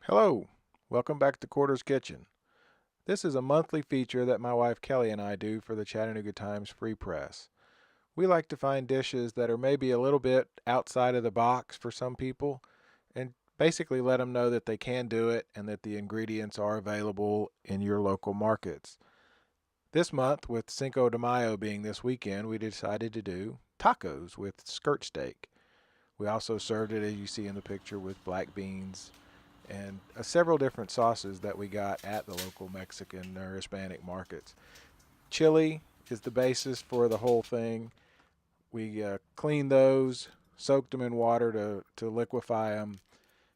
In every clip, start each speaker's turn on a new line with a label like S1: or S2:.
S1: Hello, welcome back to Quarter's Kitchen. This is a monthly feature that my wife Kelly and I do for the Chattanooga Times Free Press. We like to find dishes that are maybe a little bit outside of the box for some people and basically let them know that they can do it and that the ingredients are available in your local markets. This month, with Cinco de Mayo being this weekend, we decided to do tacos with skirt steak. We also served it, as you see in the picture, with black beans and several different sauces that we got at the local Mexican or Hispanic markets. Chili is the basis for the whole thing. We cleaned those, soaked them in water to liquefy them,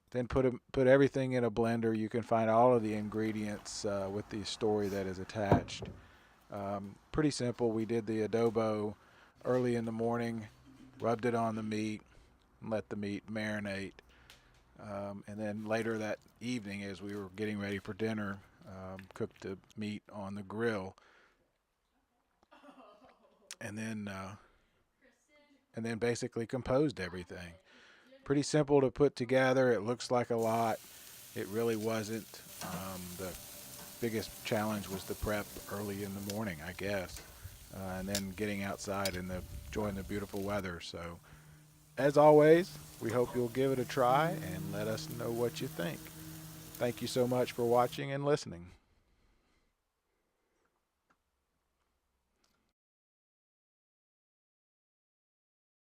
S1: then put everything in a blender. You can find all of the ingredients with the story that is attached. Pretty simple. We did the adobo early in the morning, rubbed it on the meat, and let the meat marinate. And then later that evening, as we were getting ready for dinner, cooked the meat on the grill, and then basically composed everything. Pretty simple to put together. It looks like a lot. It really wasn't. The biggest challenge was the prep early in the morning, I guess, and then getting outside and enjoying the beautiful weather. So, as always, we hope you'll give it a try and let us know what you think. Thank you so much for watching and listening.